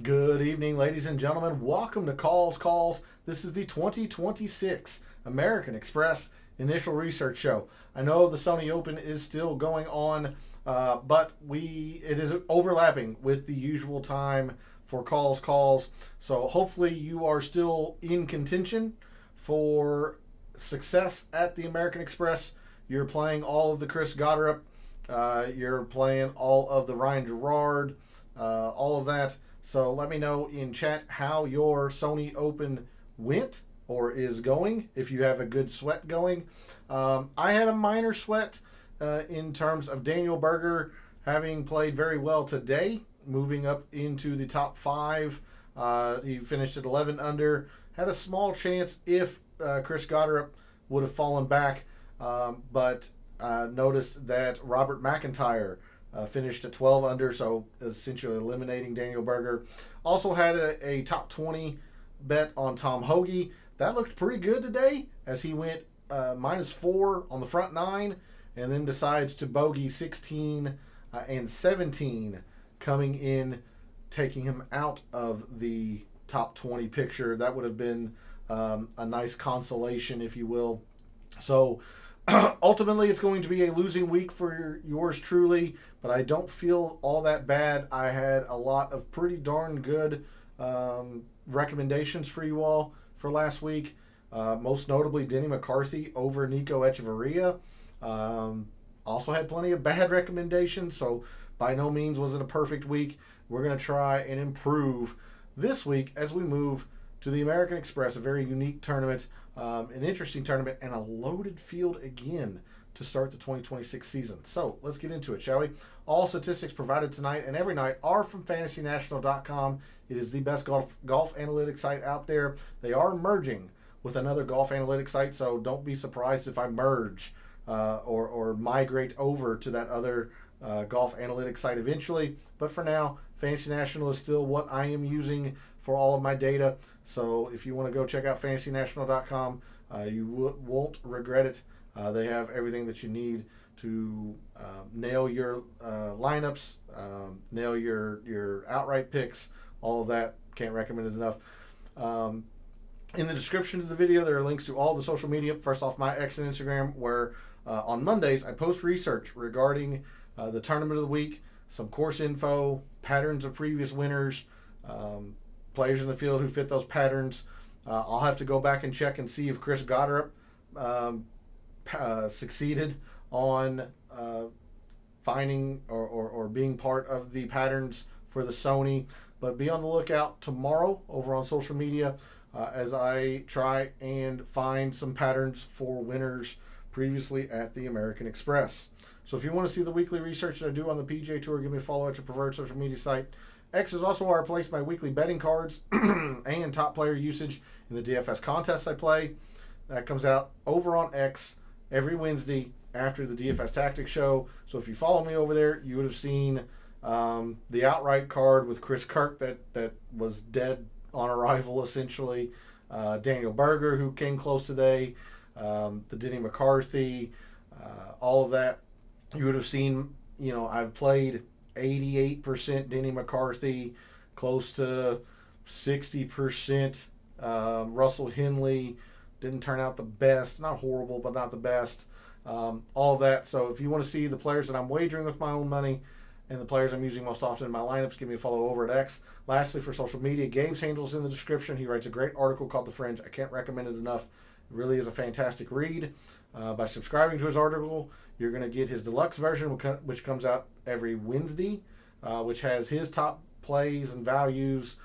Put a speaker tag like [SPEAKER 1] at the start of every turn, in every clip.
[SPEAKER 1] Good evening, ladies and gentlemen. Welcome to Calls. This is the 2026 American Express Initial Research Show. I know the Sony Open is still going on, but it is overlapping with the usual time for Calls. So hopefully you are still in contention for success at the American Express. You're playing all of the Chris Goddard. You're playing all of the Ryan Gerard, all of that. So let me know in chat how your Sony Open went or is going, if you have a good sweat going. I had a minor sweat in terms of Daniel Berger having played very well today, moving up into the top 5. He finished at 11 under. Had a small chance if Chris Goddard would have fallen back, but noticed that Robert McIntyre finished at 12 under, so essentially eliminating Daniel Berger. Also had a top 20 bet on Tom Hoagie. That looked pretty good today as he went -4 on the front 9 and then decides to bogey 16 and 17 coming in, taking him out of the top 20 picture. That would have been a nice consolation, if you will. So ultimately, it's going to be a losing week for yours truly, but I don't feel all that bad. I had a lot of pretty darn good recommendations for you all for last week. Most notably, Denny McCarthy over Nico Echeverria. Also had plenty of bad recommendations, so by no means was it a perfect week. We're going to try and improve this week as we move to the American Express, a very unique tournament, an interesting tournament, and a loaded field again to start the 2026 season. So let's get into it, shall we? All statistics provided tonight and every night are from FantasyNational.com. It is the best golf analytics site out there. They are merging with another golf analytics site, so don't be surprised if I merge or migrate over to that other golf analytics site eventually. But for now, Fantasy National is still what I am using for all of my data. So if you want to go check out FantasyNational.com, you won't regret it. They have everything that you need to nail your lineups, nail your outright picks, all of that. Can't recommend it enough. In the description of the video, there are links to all the social media. First off, my X and Instagram, where on Mondays I post research regarding the tournament of the week, some course info, patterns of previous winners, players in the field who fit those patterns. I'll have to go back and check and see if Chris Goddard succeeded on finding or being part of the patterns for the Sony. But be on the lookout tomorrow over on social media as I try and find some patterns for winners previously at the American Express. So if you want to see the weekly research that I do on the PGA Tour, give me a follow at your preferred social media site. X is also where I place my weekly betting cards and top player usage in the DFS contests I play. That comes out over on X every Wednesday after the DFS Tactics show. So if you follow me over there, you would have seen the outright card with Chris Kirk that was dead on arrival, essentially. Daniel Berger, who came close today. The Denny McCarthy, all of that. You would have seen, I've played 88% Denny McCarthy, close to 60% Russell Henley. Didn't turn out the best. Not horrible, but not the best. All of that. So if you want to see the players that I'm wagering with my own money and the players I'm using most often in my lineups, give me a follow over at X. Lastly, for social media, Gabe's handle's in the description. He writes a great article called The Fringe. I can't recommend it enough. It really is a fantastic read. By subscribing to his article, you're going to get his deluxe version, which comes out every Wednesday, which has his top plays and values,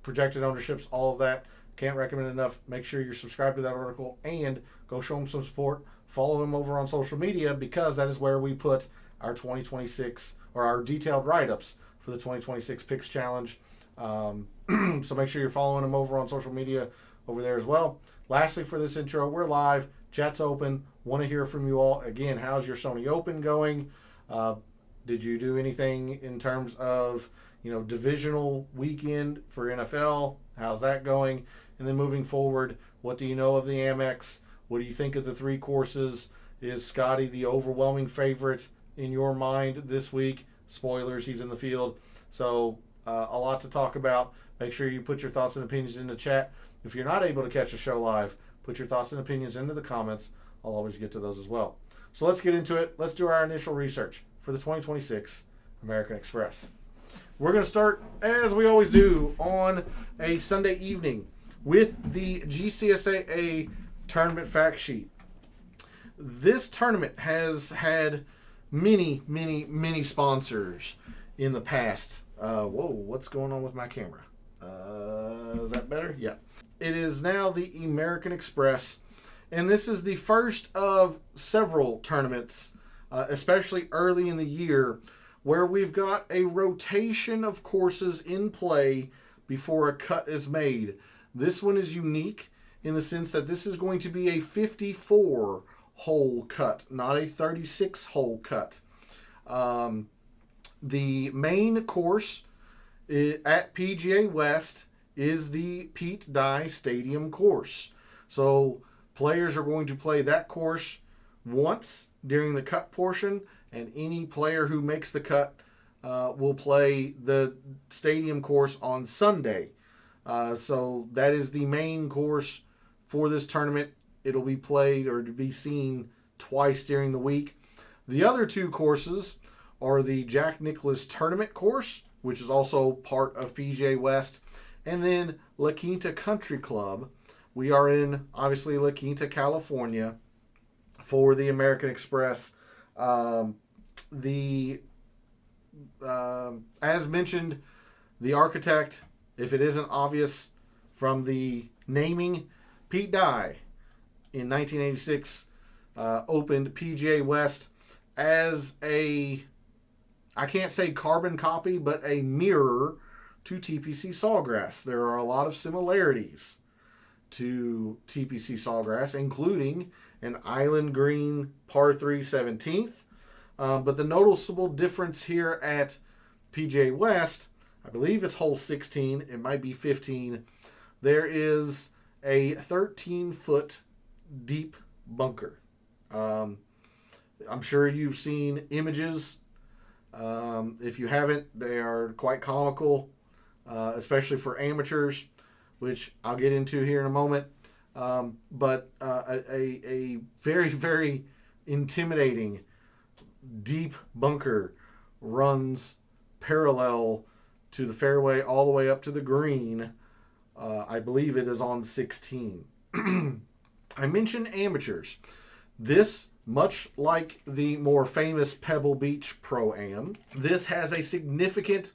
[SPEAKER 1] projected ownerships, all of that. Can't recommend it enough. Make sure you're subscribed to that article and go show him some support. Follow him over on social media, because that is where we put our 2026 or our detailed write-ups for the 2026 Picks Challenge. So make sure you're following him over on social media over there as well. Lastly, for this intro, we're live. Chat's open. Want to hear from you all. Again, how's your Sony Open going? Did you do anything in terms of, divisional weekend for NFL? How's that going? And then moving forward, what do you know of the AmEx? What do you think of the 3 courses? Is Scotty the overwhelming favorite in your mind this week? Spoilers, he's in the field. So a lot to talk about. Make sure you put your thoughts and opinions in the chat. If you're not able to catch the show live, put your thoughts and opinions into the comments. I'll always get to those as well. So let's get into it. Let's do our initial research for the 2026 American Express. We're going to start, as we always do, on a Sunday evening with the GCSAA tournament fact sheet. This tournament has had many, many, many sponsors in the past. Whoa, what's going on with my camera? Is that better? Yeah. It is now the American Express, and this is the first of several tournaments, especially early in the year, where we've got a rotation of courses in play before a cut is made. This one is unique in the sense that this is going to be a 54-hole cut, not a 36-hole cut. The main course at PGA West is the Pete Dye Stadium course. So players are going to play that course once during the cut portion, and any player who makes the cut will play the stadium course on Sunday. So that is the main course for this tournament. It'll be played or to be seen twice during the week. The other two courses are the Jack Nicklaus Tournament course, which is also part of PGA West, and then La Quinta Country Club. We are in, obviously, La Quinta, California for the American Express. As mentioned, the architect, if it isn't obvious from the naming, Pete Dye in 1986 opened PGA West as a, I can't say carbon copy, but a mirror to TPC Sawgrass. There are a lot of similarities to TPC Sawgrass, including an island green par 3 17th. But the noticeable difference here at PGA West, I believe it's hole 16, it might be 15, there is a 13-foot deep bunker. I'm sure you've seen images. If you haven't, they are quite comical, especially for amateurs, which I'll get into here in a moment. But a very, very intimidating deep bunker runs parallel to the fairway all the way up to the green. I believe it is on 16. I mentioned amateurs. This, much like the more famous Pebble Beach Pro-Am, this has a significant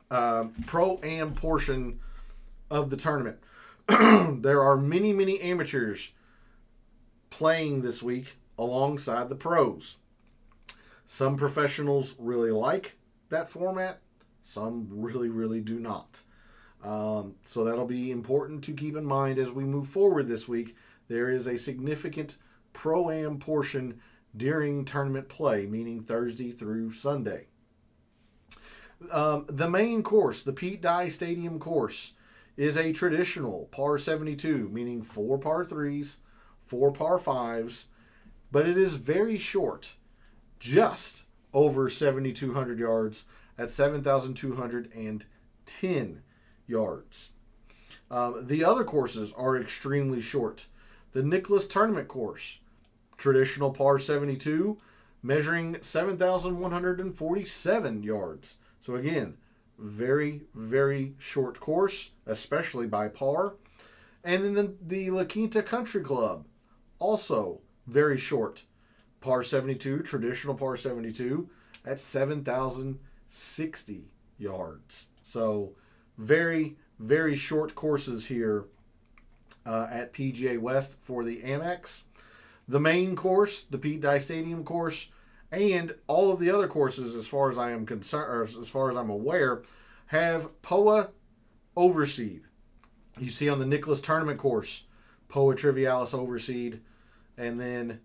[SPEAKER 1] Pro-Am portion of the tournament. There are many, many amateurs playing this week alongside the pros. Some professionals really like that format. Some really, really do not. So that'll be important to keep in mind as we move forward this week. There is a significant Pro-Am portion during tournament play, meaning Thursday through Sunday. The main course, the Pete Dye Stadium course, is a traditional par 72, meaning 4 par 3s, 4 par 5s, but it is very short, just over 7,200 yards at 7,210 yards. The other courses are extremely short. The Nicklaus Tournament course, traditional par 72, measuring 7,147 yards. So again, very, very short course, especially by par. And then the La Quinta Country Club, also very short. Par 72, traditional par 72, at 7,060 yards. So very, very short courses here at PGA West for the AmEx. The main course, the Pete Dye Stadium course, and all of the other courses, as far as I am concerned, or as far as I'm aware, have POA overseed. You see on the Nicklaus Tournament course, POA Trivialis overseed, and then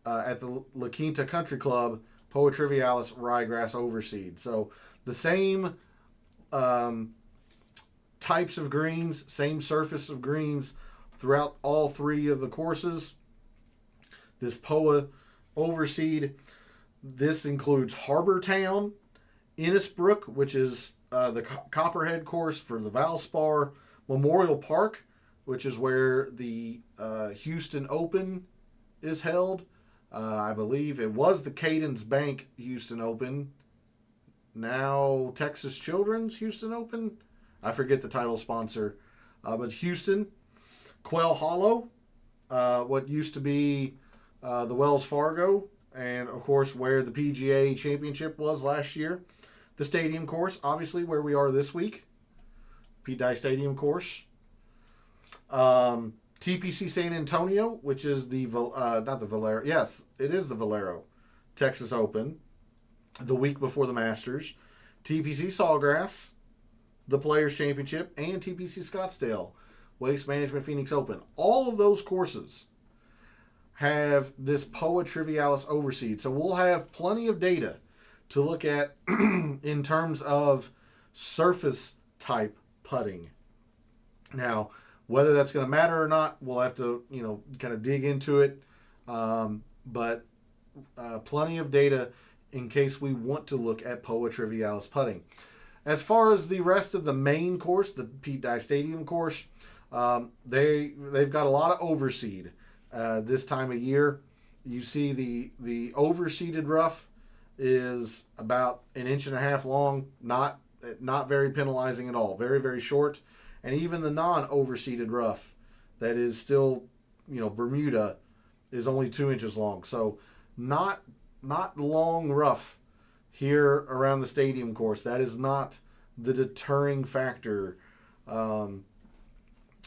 [SPEAKER 1] at the La Quinta Country Club, POA Trivialis Ryegrass overseed. So the same types of greens, same surface of greens throughout all three of the courses. This POA overseed, this includes Harbor Town, Innisbrook, which is the Copperhead course for the Valspar, Memorial Park, which is where the Houston Open is held. I believe it was the Cadence Bank Houston Open. Now Texas Children's Houston Open. I forget the title sponsor. But Houston, Quail Hollow, what used to be the Wells Fargo, and of course where the PGA Championship was last year. The stadium course, obviously where we are this week. Pete Dye Stadium course. TPC San Antonio, which is the, not the Valero, yes, it is the Valero Texas Open, the week before the Masters. TPC Sawgrass, the Players Championship, and TPC Scottsdale, Waste Management Phoenix Open. All of those courses have this POA Trivialis overseed. So we'll have plenty of data to look at in terms of surface type putting. Now, whether that's going to matter or not, we'll have to, kind of dig into it. But plenty of data in case we want to look at POA Trivialis putting. As far as the rest of the main course, the Pete Dye Stadium course, they've got a lot of overseed this time of year. You see the overseeded rough is about 1.5 inches long, not very penalizing at all, very, very short. And even the non-overseeded rough that is still, Bermuda, is only 2 inches long. So not long rough here around the stadium course. That is not the deterring factor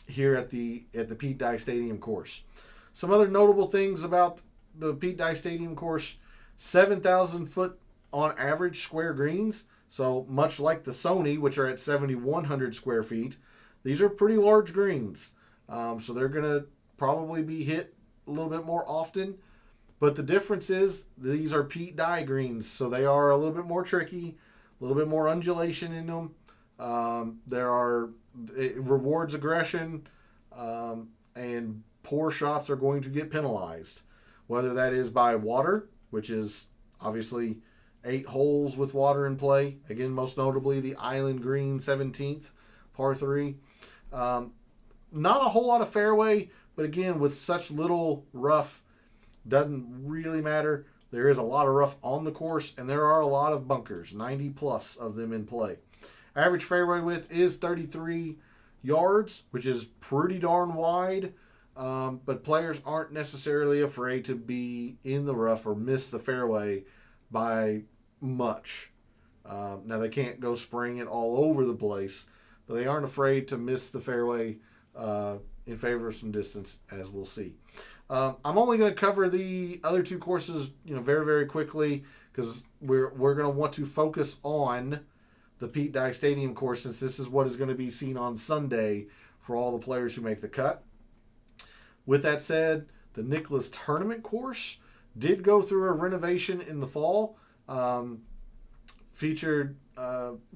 [SPEAKER 1] here at the Pete Dye Stadium course. Some other notable things about the Pete Dye Stadium course: 7,000 foot on average square greens. So much like the Sony, which are at 7,100 square feet, these are pretty large greens. So they're going to probably be hit a little bit more often. But the difference is these are Pete Dye greens, so they are a little bit more tricky, a little bit more undulation in them. It rewards aggression, and poor shots are going to get penalized. Whether that is by water, which is obviously 8 holes with water in play. Again, most notably the Island Green 17th, par 3. Not a whole lot of fairway, but again, with such little rough, doesn't really matter. There is a lot of rough on the course, and there are a lot of bunkers, 90 plus of them in play. Average fairway width is 33 yards, which is pretty darn wide, but players aren't necessarily afraid to be in the rough or miss the fairway by much. Now, they can't go spraying it all over the place, but they aren't afraid to miss the fairway in favor of some distance, as we'll see. I'm only going to cover the other 2 courses, very, very quickly, because we're going to want to focus on the Pete Dye Stadium course, since this is what is going to be seen on Sunday for all the players who make the cut. With that said, the Nicklaus Tournament course did go through a renovation in the fall. Featured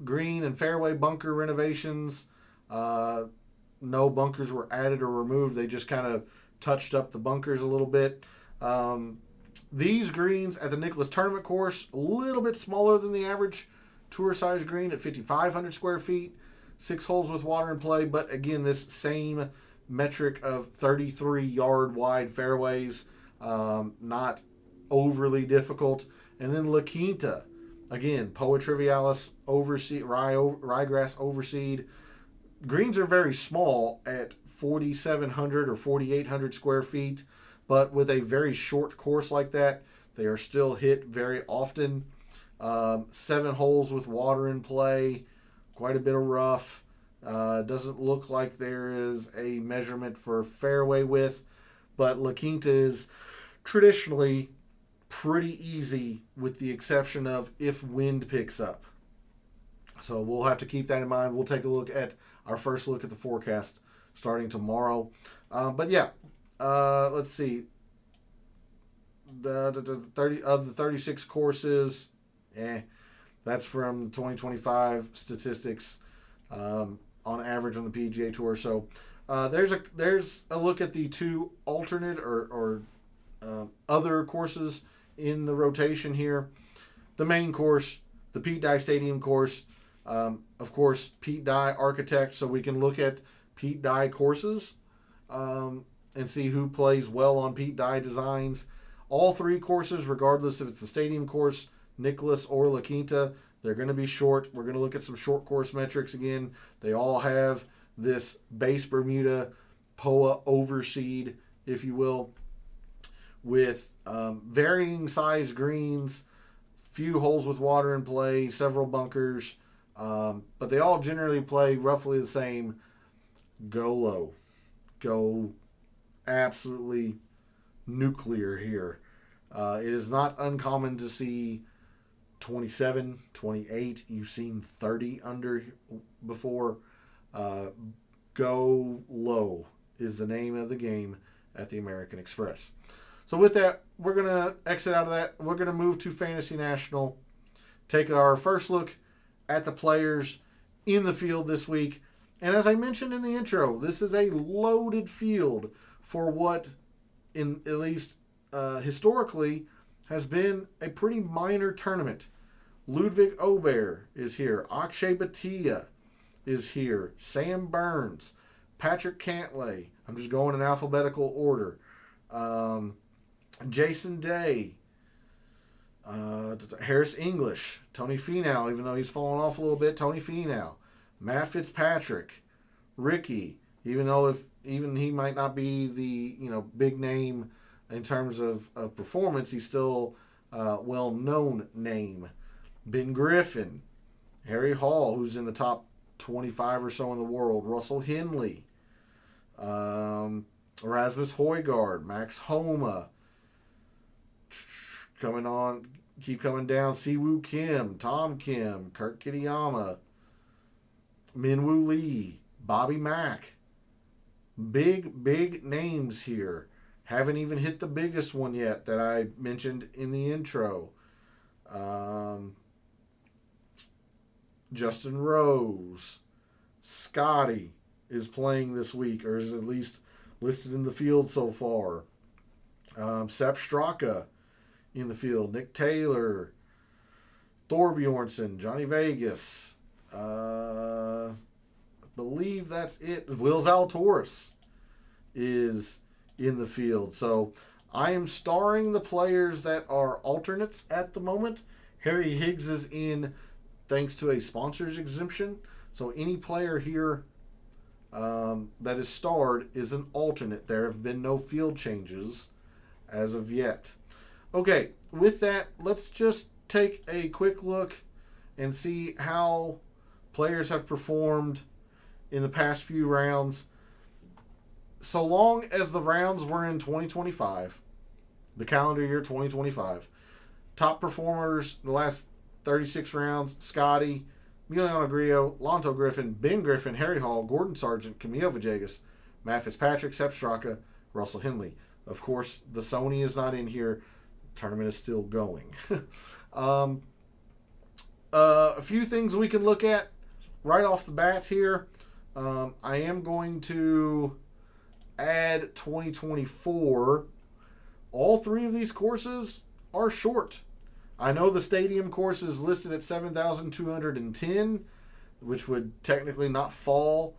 [SPEAKER 1] green and fairway bunker renovations. No bunkers were added or removed. They just kind of touched up the bunkers a little bit. These greens at the Nicklaus Tournament course, a little bit smaller than the average tour size green at 5,500 square feet, 6 holes with water in play, but again, this same metric of 33 yard wide fairways, not overly difficult. And then La Quinta, again, POA Trivialis overseed, ryegrass overseed. Greens are very small at 4,700 or 4,800 square feet, but with a very short course like that, they are still hit very often. 7 holes with water in play, quite a bit of rough. Doesn't look like there is a measurement for fairway width, but La Quinta is traditionally pretty easy with the exception of if wind picks up. So we'll have to keep that in mind. We'll take a look at our first look at the forecast starting tomorrow. But yeah, let's see. The 30 of the 36 courses, that's from the 2025 statistics on average on the PGA Tour. So there's a look at the 2 alternate or other courses in the rotation here. The main course, the Pete Dye Stadium course, Of course, Pete Dye architect, so we can look at Pete Dye courses and see who plays well on Pete Dye designs. All three courses, regardless if it's the stadium course, Nicholas, or La Quinta, they're going to be short. We're going to look at some short course metrics again. They all have this base Bermuda POA overseed, if you will, with varying size greens, few holes with water in play, several bunkers, but they all generally play roughly the same. Go low. Go absolutely nuclear here. It is not uncommon to see 27, 28. You've seen 30 under before. Go low is the name of the game at the American Express. So with that, we're going to exit out of that. We're going to move to Fantasy National. Take our first look at the players in the field this week. And as I mentioned in the intro, this is a loaded field for what, in at least historically, has been a pretty minor tournament. Ludwig Aubert is here. Akshay Bhatia is here. Sam Burns. Patrick Cantlay. I'm just going in alphabetical order. Jason Day. Harris English. Tony Finau, even though he's fallen off a little bit. Tony Finau. Matt Fitzpatrick. Ricky, even though even he might not be the big name in terms of performance, he's still a well-known name. Ben Griffin, Harry Hall, who's in the top 25 or so in the world, Russell Henley, Rasmus Højgaard, Max Homa, keep coming down, Siwoo Kim, Tom Kim, Kurt Kitayama, Minwoo Lee, Bobby Mack. Big names here. Haven't even hit the biggest one yet that I mentioned in the intro. Justin Rose. Scotty is playing this week, or is at least listed in the field so far. Sepp Straka in the field. Nick Taylor. Thorbjornsen. Johnny Vegas. I believe that's it. Will Zalatoris is in the field. So I am starring the players that are alternates at the moment. Harry Higgs is in thanks to a sponsor's exemption. So any player here that is starred is an alternate. There have been no field changes as of yet. Okay, with that, let's just take a quick look and see how players have performed in the past few rounds. So long as the rounds were in 2025, the calendar year 2025, top performers the last 36 rounds: Scotty, Emiliano Grillo, Lonto Griffin, Ben Griffin, Harry Hall, Gordon Sargent, Camilo Villegas, Matt Fitzpatrick, Sepp Straka, Russell Henley. Of course, the Sony is not in here. The tournament is still going. A few things we can look at right off the bat here. I am going to add 2024. All three of these courses are short. I know the stadium course is listed at 7,210, which would technically not fall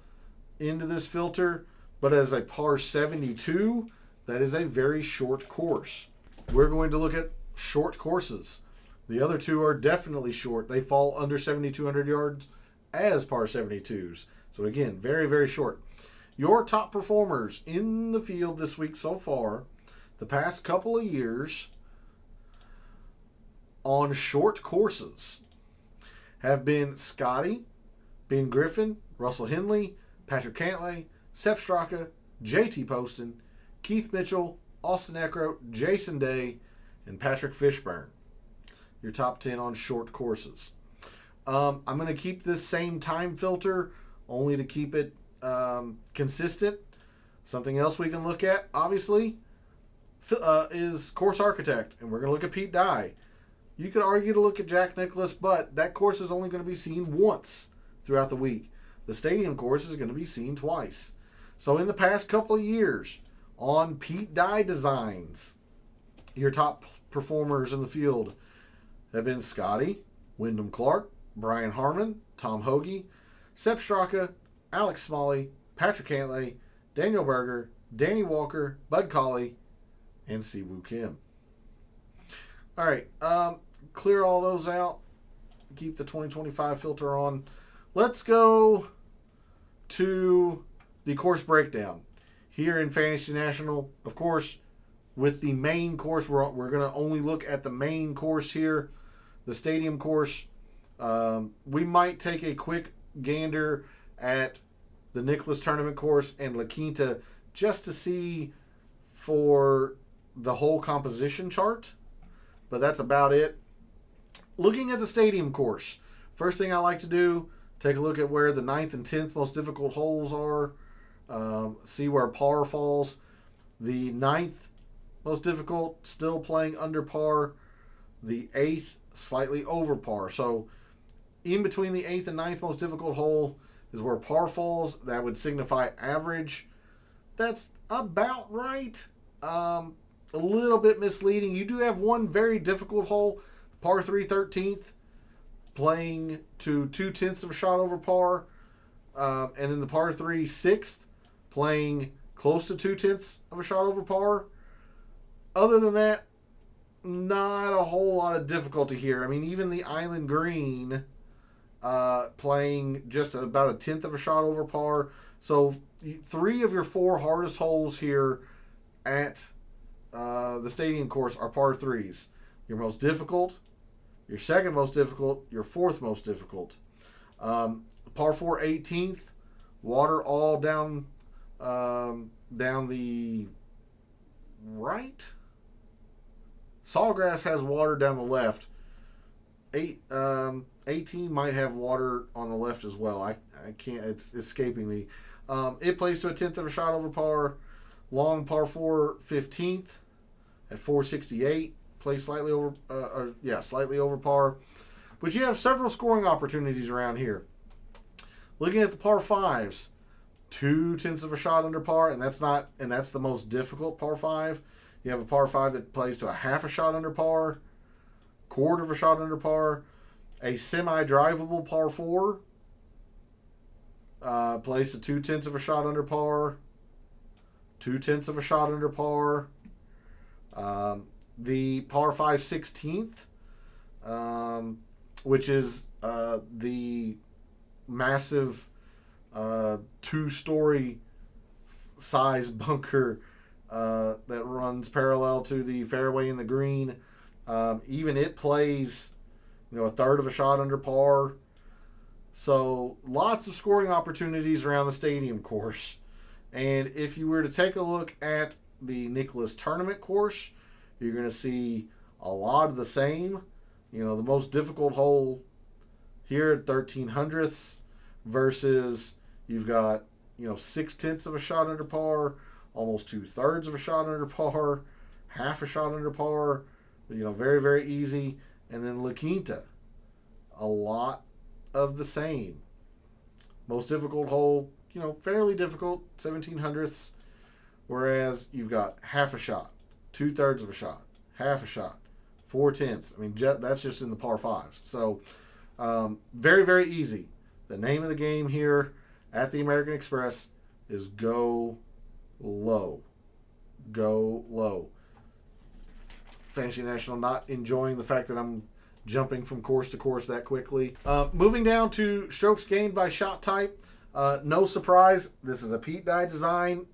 [SPEAKER 1] into this filter, but as a par 72, that is a very short course. We're going to look at short courses. The other two are definitely short. They fall under 7,200 yards as par 72s. So again, very, very short. Your top performers in the field this week so far, the past couple of years on short courses, have been Scotty, Ben Griffin, Russell Henley, Patrick Cantlay, Sepp Straka, JT Poston, Keith Mitchell, Austin Eckroat, Jason Day, and Patrick Fishburne. Your top 10 on short courses. I'm going to keep this same time filter only to keep it consistent. Something else we can look at, obviously, is course architect, and we're going to look at Pete Dye. You could argue to look at Jack Nicklaus, but that course is only going to be seen once throughout the week. The stadium course is going to be seen twice. So in the past couple of years, on Pete Dye designs, your top performers in the field have been Scotty, Wyndham Clark, Brian Harmon, Tom Hoagie, Sepp Straka, Alex Smalley, Patrick Cantlay, Daniel Berger, Danny Walker, Bud Colley, and Siwoo Kim. All right, clear all those out. Keep the 2025 filter on. Let's go to the course breakdown. Here in Fantasy National, of course, with the main course, we're going to only look at the main course here, the stadium course. We might take a quick gander at the Nicklaus Tournament course and La Quinta just to see for the whole composition chart, but that's about it. Looking at the stadium course, first thing I like to do, take a look at where the 9th and 10th most difficult holes are, see where par falls. The 9th most difficult, still playing under par. The 8th, slightly over par. So in between the 8th and 9th most difficult hole is where par falls. That would signify average. That's about right. A little bit misleading. You do have one very difficult hole, par 3 13th, playing to 2/10 of a shot over par. And then the par 3 6th, playing close to 2/10 of a shot over par. Other than that, not a whole lot of difficulty here. I mean, even the Island Green, playing just about 1/10 of a shot over par. So 3 of your 4 hardest holes here at the stadium course are par 3s. Your most difficult, your second most difficult, your fourth most difficult. Par 4 18th, water all down the right. Sawgrass has water down the left. 18 might have water on the left as well. I can't, it's escaping me. It plays to 1/10 of a shot over par. Long par 4 15th at 468. Plays slightly over, slightly over par. But you have several scoring opportunities around here. Looking at the par 5s, 2/10 of a shot under par, and that's the most difficult par 5. You have a par 5 that plays to a half a shot under par, quarter of a shot under par. A semi-drivable par 4 plays to 2/10 of a shot under par, 2/10 of a shot under par. The par 5 16th, which is the massive 2-story size bunker that runs parallel to the fairway and the green. Even it plays, 1/3 of a shot under par. So lots of scoring opportunities around the stadium course. And if you were to take a look at the Nicklaus Tournament course, you're going to see a lot of the same. The most difficult hole here at 1300ths versus you've got, 6/10 of a shot under par, almost 2/3 of a shot under par, half a shot under par, very, very easy. And then La Quinta, a lot of the same. Most difficult hole, fairly difficult, 1700ths, whereas you've got half a shot, 2/3 of a shot, half a shot, 4/10. I mean, that's just in the par 5s. So, very, very easy. The name of the game here at the American Express is go low. Go low. Fantasy National not enjoying the fact that I'm jumping from course to course that quickly. Moving down to strokes gained by shot type. No surprise, this is a Pete Dye design.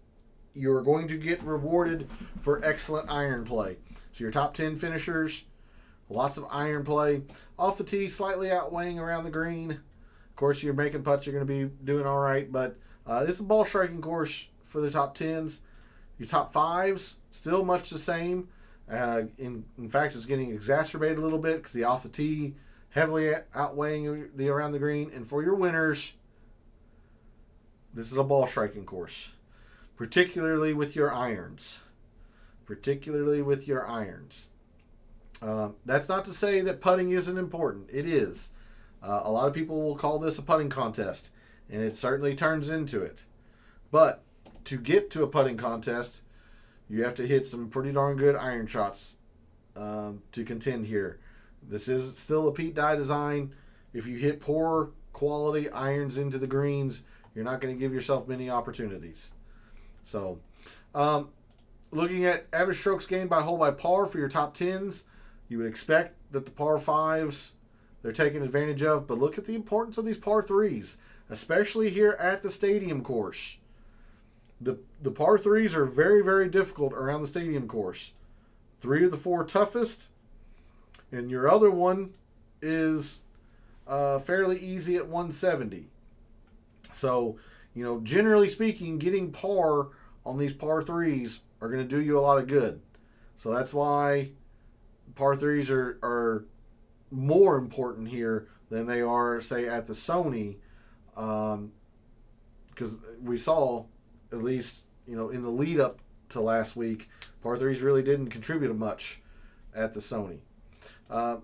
[SPEAKER 1] You're going to get rewarded for excellent iron play. So your top 10 finishers, lots of iron play. Off the tee, slightly outweighing around the green. Of course, you're making putts, you're going to be doing all right. But it's a ball striking course for the top 10s. Your top 5s, still much the same. In fact, it's getting exacerbated a little bit because the off the tee heavily outweighing the around the green. And for your winners, this is a ball striking course, particularly with your irons. That's not to say that putting isn't important. It is. A lot of people will call this a putting contest, and it certainly turns into it. But to get to a putting contest, you have to hit some pretty darn good iron shots to contend here. This is still a Pete Dye design. if you hit poor quality irons into the greens, you're not going to give yourself many opportunities. So, looking at average strokes gained by hole by par for your top 10s, you would expect that the par 5s they're taking advantage of, but look at the importance of these par 3s, especially here at the stadium course. The par 3s are very, very difficult around the stadium course. 3 of the 4 toughest, and your other one is fairly easy at 170. So, generally speaking, getting par on these par 3s are going to do you a lot of good. So that's why par 3s are more important here than they are, say, at the Sony, because we saw, at least, in the lead up to last week, par 3s really didn't contribute much at the Sony.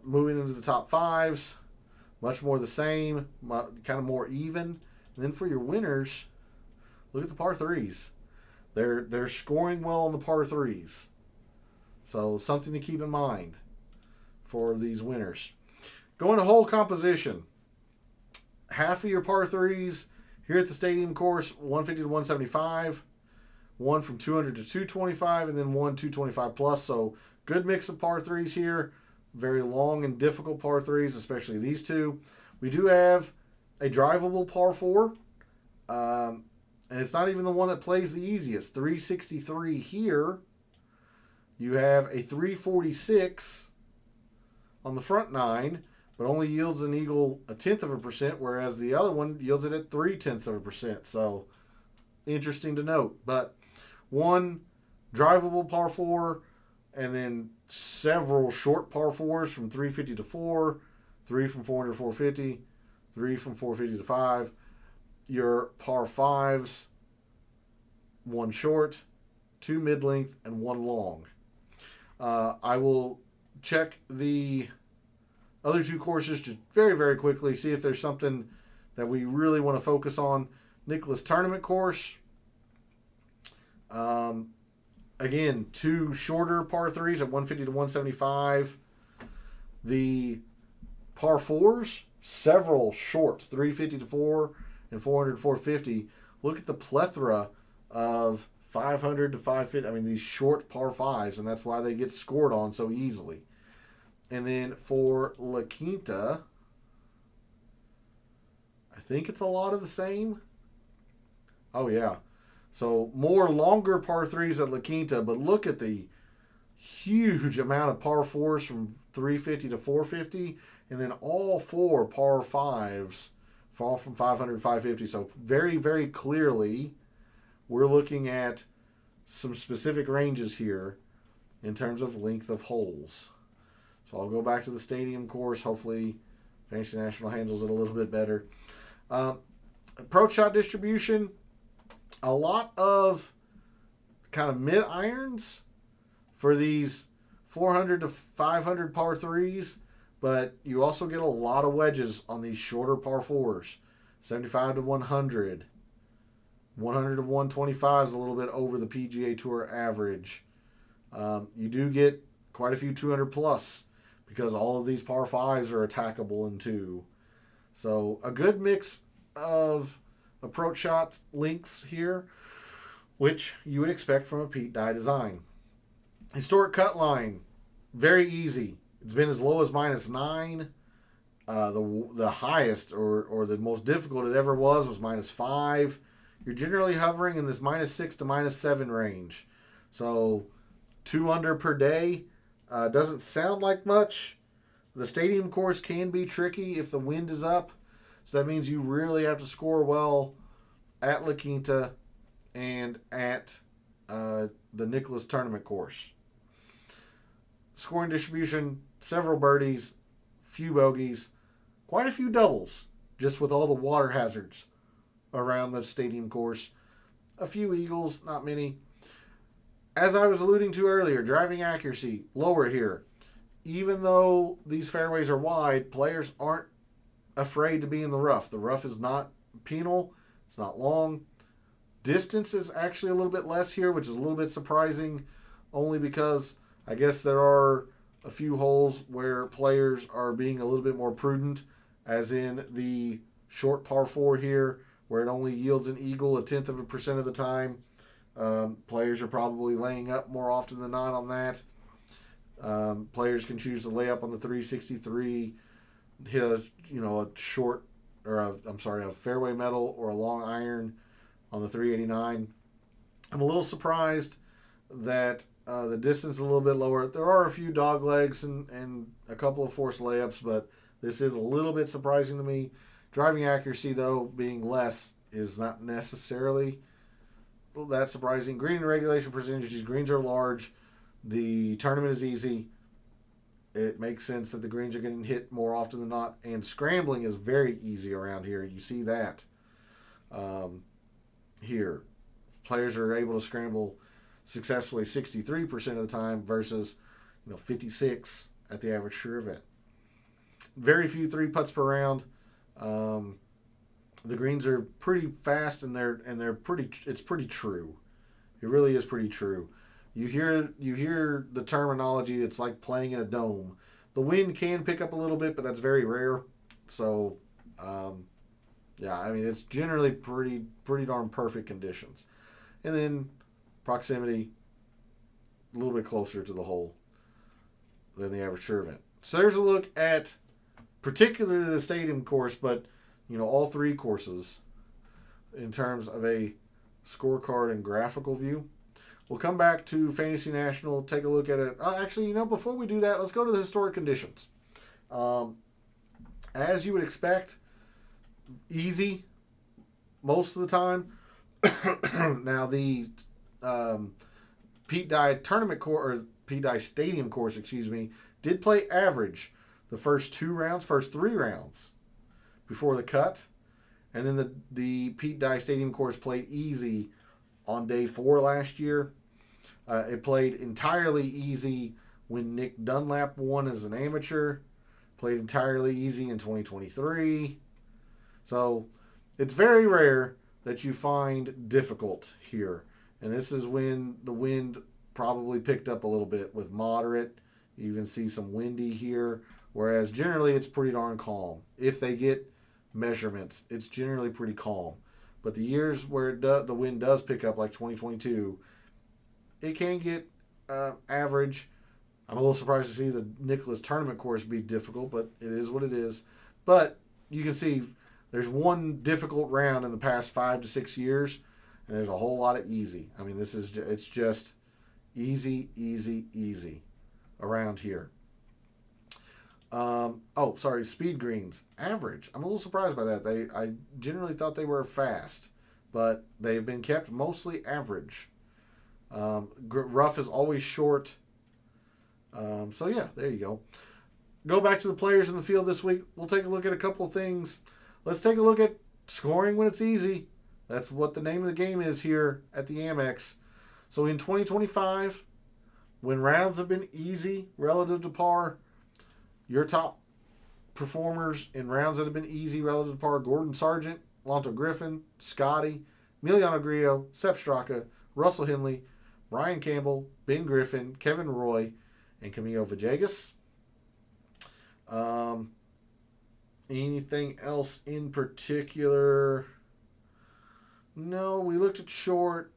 [SPEAKER 1] Moving into the top 5s, much more the same, kind of more even. And then for your winners, look at the par 3s. They're scoring well on the par 3s. So something to keep in mind for these winners. Going to hole composition. Half of your par 3s here at the stadium course, 150 to 175. One from 200 to 225, and then one 225 plus. So good mix of par 3s here. Very long and difficult par 3s, especially these two. We do have a drivable par 4. And it's not even the one that plays the easiest. 363 here. You have a 346 on the front 9, but only yields an eagle 0.1%, whereas the other one yields it at 0.3%. So interesting to note. But one drivable par 4, and then several short par 4s from 350 to 4, 3 from 400 to 450, 3 from 450 to 5. Your par 5s, 1 short, 2 mid-length, and 1 long. I will check the other 2 courses just very, very quickly, see if there's something that we really want to focus on. Nicklaus Tournament course. Again, 2 shorter par 3s at 150 to 175. The par 4s, several short, 350 to 4 and 400 to 450. Look at the plethora of 500 to 550. I mean, these short par 5s, and that's why they get scored on so easily. And then for La Quinta, I think it's a lot of the same. Oh, yeah. So more longer par 3s at La Quinta, but look at the huge amount of par 4s from 350 to 450, and then all 4 par 5s fall from 500 to 550. So very, very clearly, we're looking at some specific ranges here in terms of length of holes. So I'll go back to the stadium course. Hopefully, Fantasy National handles it a little bit better. Approach shot distribution. A lot of kind of mid irons for these 400 to 500 par 3s, but you also get a lot of wedges on these shorter par 4s. 75 to 100. 100 to 125 is a little bit over the PGA Tour average. You do get quite a few 200 plus because all of these par 5s are attackable in 2. So a good mix of approach shots lengths here, which you would expect from a Pete Dye design. Historic cut line, very easy. It's been as low as -9. The highest or the most difficult it ever was -5. You're generally hovering in this -6 to -7 range. So 2 under per day doesn't sound like much. The stadium course can be tricky if the wind is up. So that means you really have to score well at La Quinta and at the Nicklaus Tournament course. Scoring distribution, several birdies, few bogeys, quite a few doubles, just with all the water hazards around the stadium course. A few eagles, not many. As I was alluding to earlier, driving accuracy, lower here. Even though these fairways are wide, players aren't afraid to be in the rough. The rough is not penal. It's not long. Distance is actually a little bit less here, which is a little bit surprising, only because I guess there are a few holes where players are being a little bit more prudent as in the short par 4 here, where it only yields an eagle 0.1% of the time. Players are probably laying up more often than not on that. Players can choose to lay up on the 363, hit a short, or a fairway metal or a long iron on the 389. I'm a little surprised that the distance is a little bit lower. There are a few dog legs and a couple of forced layups, but this is a little bit surprising to me. Driving accuracy, though, being less is not necessarily that surprising. Green and regulation percentages. Greens are large. The tournament is easy. It makes sense that the greens are getting hit more often than not. And scrambling is very easy around here. You see that here. Players are able to scramble successfully 63% of the time versus 56 at the average tour event. Very few 3 putts per round. The greens are pretty fast and they're pretty. It's pretty true. It really is pretty true. You hear the terminology. It's like playing in a dome. The wind can pick up a little bit, but that's very rare. So, it's generally pretty darn perfect conditions. And then proximity, a little bit closer to the hole than the average tour event. So there's a look at particularly the stadium course, but all 3 courses in terms of a scorecard and graphical view. We'll come back to Fantasy National, take a look at it. Before we do that, let's go to the historic conditions. As you would expect, easy most of the time. Now, the Pete Dye tournament course, or Pete Dye Stadium course, did play average the first 3 rounds before the cut. And then the Pete Dye Stadium course played easy on day 4 last year. It played entirely easy when Nick Dunlap won as an amateur. Played entirely easy in 2023. So it's very rare that you find difficult here. And this is when the wind probably picked up a little bit with moderate. You even see some windy here. Whereas generally it's pretty darn calm. If they get measurements, it's generally pretty calm. But the years where the wind does pick up, like 2022, it can get average. I'm a little surprised to see the Nicklaus tournament course be difficult, but it is what it is. But you can see there's one difficult round in the past 5 to 6 years, and there's a whole lot of easy. It's just easy around here. Speed greens, average. I'm a little surprised by that. I generally thought they were fast, but they've been kept mostly average. Rough is always short. There you go. Go back to the players in the field this week. We'll take a look at a couple of things. Let's take a look at scoring when it's easy. That's what the name of the game is here at the AmEx. So in 2025, when rounds have been easy relative to par, your top performers in rounds that have been easy relative to par: Gordon Sargent, Lonto Griffin, Scotty, Emiliano Grillo, Sepp Straka, Russell Henley, Brian Campbell, Ben Griffin, Kevin Roy, and Camilo Villegas. Anything else in particular? No, we looked at short.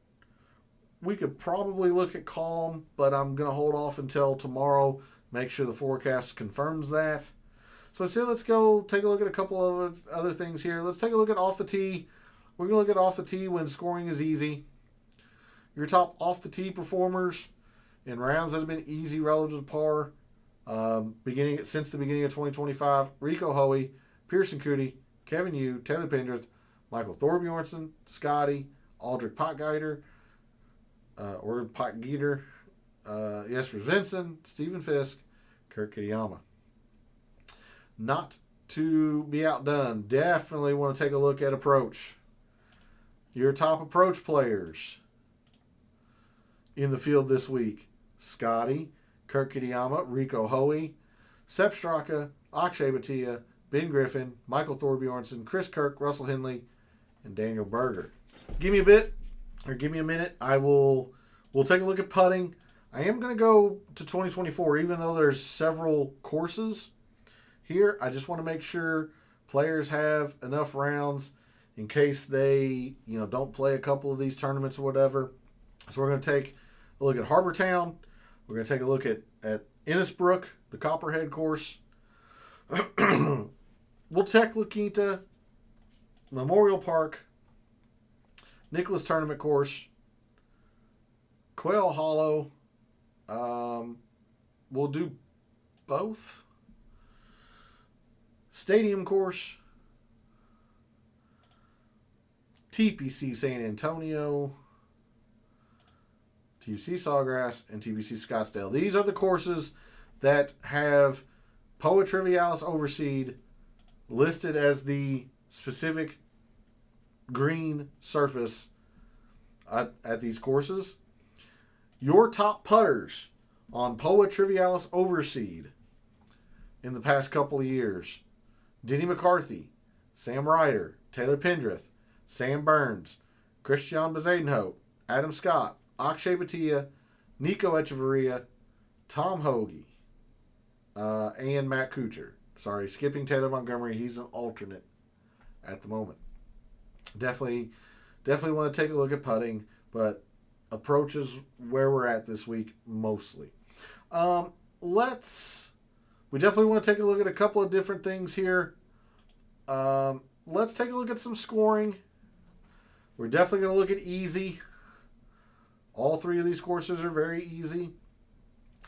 [SPEAKER 1] We could probably look at calm, but I'm going to hold off until tomorrow. Make sure the forecast confirms that. So instead, let's go take a look at a couple of other things here. Let's take a look at off the tee. We're going to look at off the tee when scoring is easy. Your top off the tee performers in rounds that have been easy relative to par since the beginning of 2025: Rico Hoey, Pearson Coody, Kevin Yu, Taylor Pendrith, Michael Thorbjornsen, Scotty, Aldrich Potgieter, Jesper Svensson, Stephen Fisk, Kurt Kitayama. Not to be outdone, definitely want to take a look at approach. Your top approach players in the field this week: Scotty, Kurt Kitayama, Rico Hoey, Sepp Straka, Akshay Bhatia, Ben Griffin, Michael Thorbjornsen, Chris Kirk, Russell Henley, and Daniel Berger. Give me a minute. We'll take a look at putting. I am going to go to 2024, even though there's several courses here. I just want to make sure players have enough rounds in case they, don't play a couple of these tournaments or whatever. So we're going to take a look at Harbor Town. We're going to take a look at Innisbrook, the Copperhead course. We'll check La Quinta, Memorial Park, Nicholas Tournament course, Quail Hollow. We'll do both. Stadium course, TPC San Antonio, TPC Sawgrass, and TPC Scottsdale. These are the courses that have Poa Trivialis Overseed listed as the specific green surface at these courses. Your top putters on Poa Trivialis Overseed in the past couple of years: Denny McCarthy, Sam Ryder, Taylor Pendrith, Sam Burns, Christian Bezadenhout, Adam Scott, Akshay Bhatia, Nico Echeverria, Tom Hoagie, and Matt Kuchar. Sorry, skipping Taylor Montgomery. He's an alternate at the moment. Definitely want to take a look at putting, but approach is where we're at this week mostly. We definitely want to take a look at a couple of different things here. Let's take a look at some scoring. We're definitely going to look at easy. All three of these courses are very easy.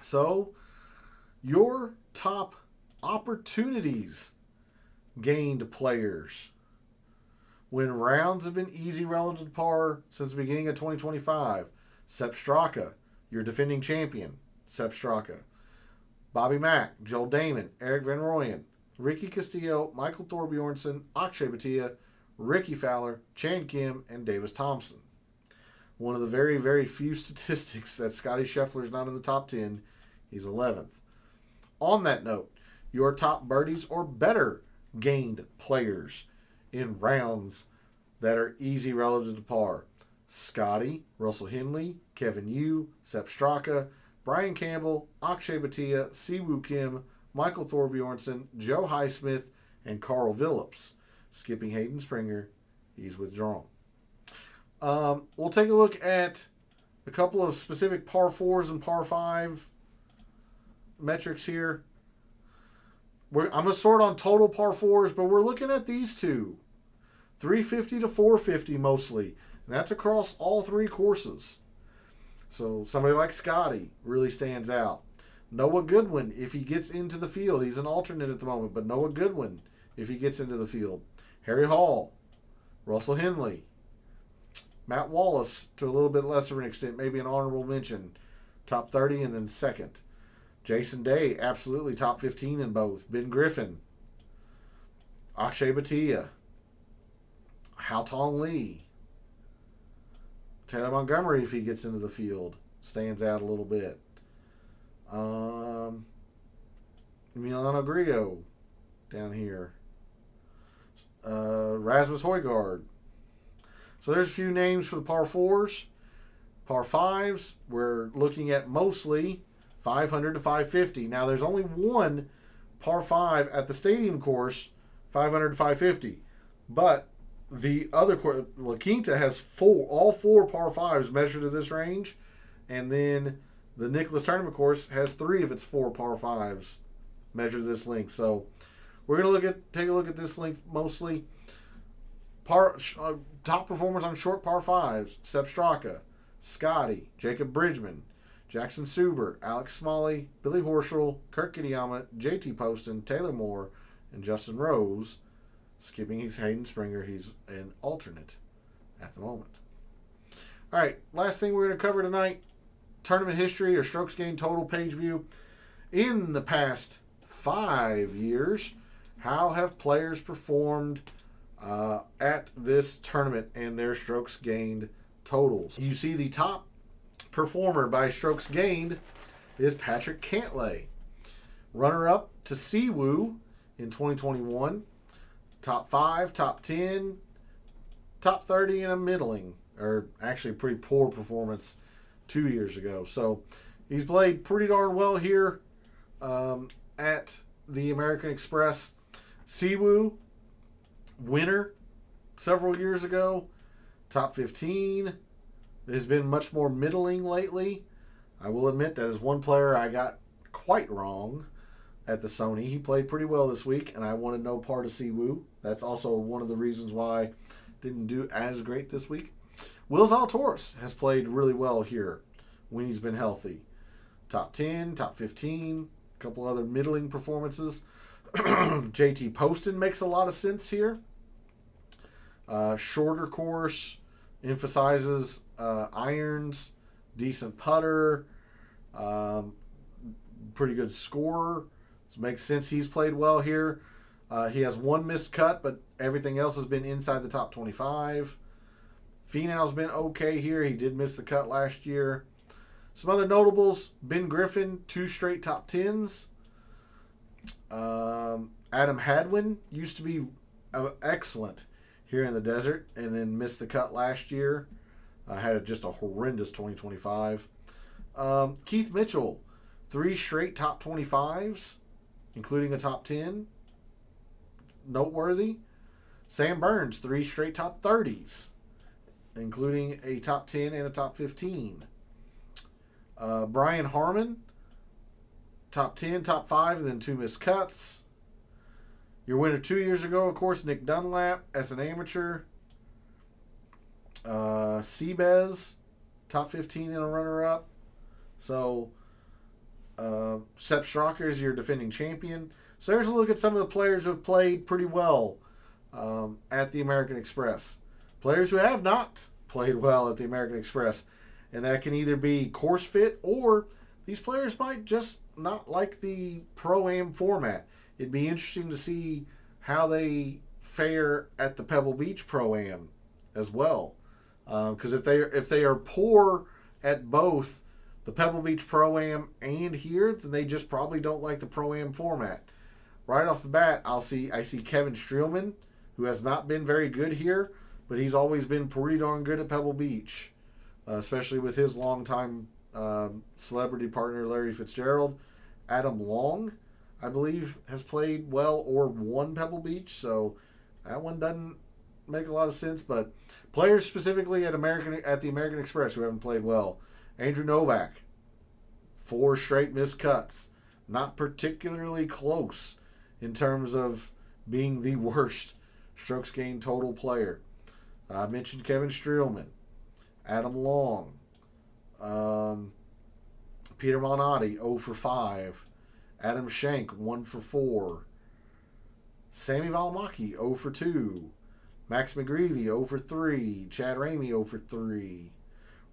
[SPEAKER 1] So, your top opportunities gained players when rounds have been easy relative to par since the beginning of 2025. Sepp Straka, your defending champion, Sepp Straka. Bobby Mack, Joel Damon, Eric Van Rooyen, Ricky Castillo, Michael Thorbjornsen, Akshay Bhatia, Ricky Fowler, Chan Kim, and Davis Thompson. One of the very, very few statistics that Scotty Scheffler's not in the top 10. He's 11th. On that note, your top birdies or better gained players in rounds that are easy relative to par: Scotty, Russell Henley, Kevin Yu, Sepp Straka, Brian Campbell, Akshay Bhatia, Siwoo Kim, Michael Thorbjornsen, Joe Highsmith, and Carl Phillips. Skipping Hayden Springer, he's withdrawn. We'll take a look at a couple of specific par 4s and par 5 metrics here. I'm going to sort on total par 4s, but we're looking at these two. 350 to 450 mostly. And that's across all three courses. So somebody like Scotty really stands out. Noah Goodwin, if he gets into the field. He's an alternate at the moment, but Noah Goodwin, if he gets into the field. Harry Hall, Russell Henley, Matt Wallace, to a little bit lesser an extent, maybe an honorable mention. Top 30 and then second. Jason Day, absolutely top 15 in both. Ben Griffin, Akshay Bhatia, Hao Tong Lee, Taylor Montgomery, if he gets into the field, stands out a little bit. Milano Grillo down here. Rasmus Højgaard. So there's a few names for the par 4s. Par 5s, we're looking at mostly 500 to 550. Now there's only one par 5 at the stadium course, 500 to 550. But the other course, La Quinta, has all four par 5s measured to this range. And then the Nicholas Tournament course has 3 of its 4 par 5s measured to this length. So we're going to take a look at this length mostly. Top performers on short par 5s: Sepp Straka, Scotty, Jacob Bridgman, Jackson Suber, Alex Smalley, Billy Horschel, Kirk Kitayama, JT Poston, Taylor Moore, and Justin Rose. Skipping Hayden Springer, he's an alternate at the moment. All right, last thing we're going to cover tonight: tournament history or strokes gained total page view. In the past 5 years, how have players performed at this tournament and their strokes gained totals? You see the top performer by strokes gained is Patrick Cantlay. Runner-up to Siwoo in 2021. Top 5, top 10, top 30, and a middling, or actually a pretty poor performance 2 years ago. So he's played pretty darn well here at the American Express. Siwoo, winner several years ago. Top 15. Has been much more middling lately. I will admit that is one player I got quite wrong at the Sony. He played pretty well this week, and I wanted no part of Siwoo. That's also one of the reasons why I didn't do as great this week. Will Zalatoris has played really well here when he's been healthy. Top 10, top 15, a couple other middling performances. JT Poston makes a lot of sense here. Shorter course, emphasizes irons, decent putter, pretty good scorer. So makes sense he's played well here. He has one missed cut, but everything else has been inside the top 25. Finau's been okay here. He did miss the cut last year. Some other notables: Ben Griffin, 2 straight top 10s. Adam Hadwin used to be excellent here in the desert and then missed the cut last year. Had just a horrendous 2025. Keith Mitchell, 3 straight top 25s, including a top 10. Noteworthy. Sam Burns, 3 straight top 30s, including a top 10 and a top 15. Brian Harmon, top 10, top 5, and then 2 missed cuts. Your winner 2 years ago, of course, Nick Dunlap as an amateur. Seabez, top 15 and a runner-up. So, Sepp Straka is your defending champion. So there's a look at some of the players who have played pretty well at the American Express. Players who have not played well at the American Express. And that can either be course fit, or these players might just not like the Pro-Am format. It'd be interesting to see how they fare at the Pebble Beach Pro-Am as well. Because if they are poor at both the Pebble Beach Pro-Am and here, then they just probably don't like the Pro-Am format. Right off the bat, I see Kevin Streelman, who has not been very good here, but he's always been pretty darn good at Pebble Beach, especially with his longtime celebrity partner Larry Fitzgerald. Adam Long, I believe, has played well or won Pebble Beach, so that one doesn't make a lot of sense. But players specifically at the American Express who haven't played well: Andrew Novak, 4 straight missed cuts, not particularly close in terms of being the worst strokes gained total player. I mentioned Kevin Streelman, Adam Long, Peter Malnati, 0 for 5. Adam Schenk, 1 for 4. Sammy Valimaki, 0 for 2. Max McGreevy, 0 for 3. Chad Ramey, 0 for 3.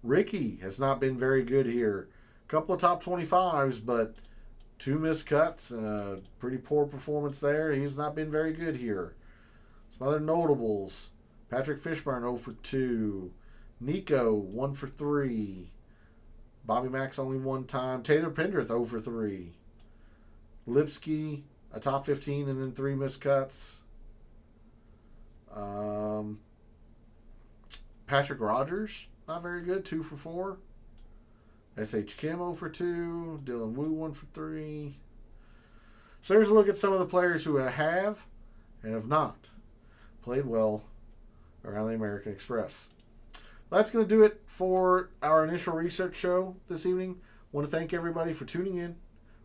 [SPEAKER 1] Ricky has not been very good here. A couple of top 25s, but 2 missed cuts and a pretty poor performance there. He's not been very good here. Some other notables: Patrick Fishburne, 0 for 2. Nico, 1 for 3. Bobby Max only 1 time. Taylor Pendrith, 0 for 3. Lipsky, a top 15 and then 3 missed cuts. Patrick Rogers, not very good, 2 for 4. S.H. Kim, 0 for 2. Dylan Wu, 1 for 3. So here's a look at some of the players who have and have not played well around the American Express. That's going to do it for our initial research show this evening. I want to thank everybody for tuning in,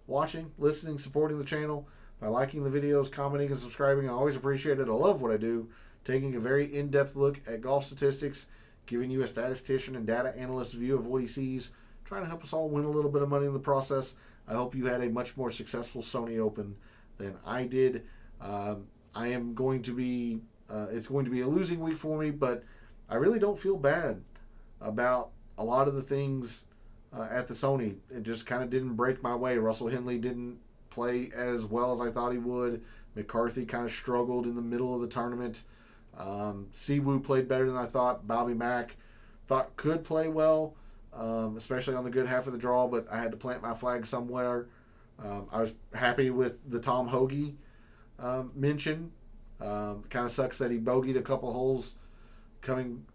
[SPEAKER 1] watching, listening, supporting the channel by liking the videos, commenting, and subscribing. I always appreciate it. I love what I do, taking a very in-depth look at golf statistics, giving you a statistician and data analyst view of what he sees, trying to help us all win a little bit of money in the process. I hope you had a much more successful Sony Open than I did. I am going to be, it's going to be a losing week for me, but I really don't feel bad about a lot of the things at the Sony. It just kind of didn't break my way. Russell Henley didn't play as well as I thought he would. McCarthy kind of struggled in the middle of the tournament. Siwoo played better than I thought. Bobby Mack thought could play well, especially on the good half of the draw, but I had to plant my flag somewhere. I was happy with the Tom Hoagie mention. Kind of sucks that he bogeyed a couple holes coming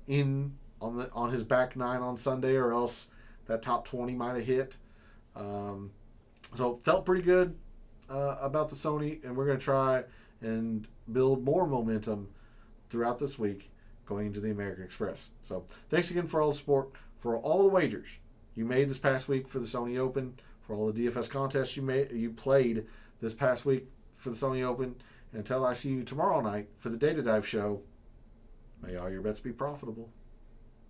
[SPEAKER 1] in on his back 9 on Sunday, or else that top 20 might have hit. So felt pretty good about the Sony, and we're going to try and build more momentum throughout this week going into the American Express. So thanks again for all the support, for all the wagers you made this past week for the Sony Open, for all the DFS contests you played this past week for the Sony Open. Until I see you tomorrow night for the Data Dive show, may all your bets be profitable.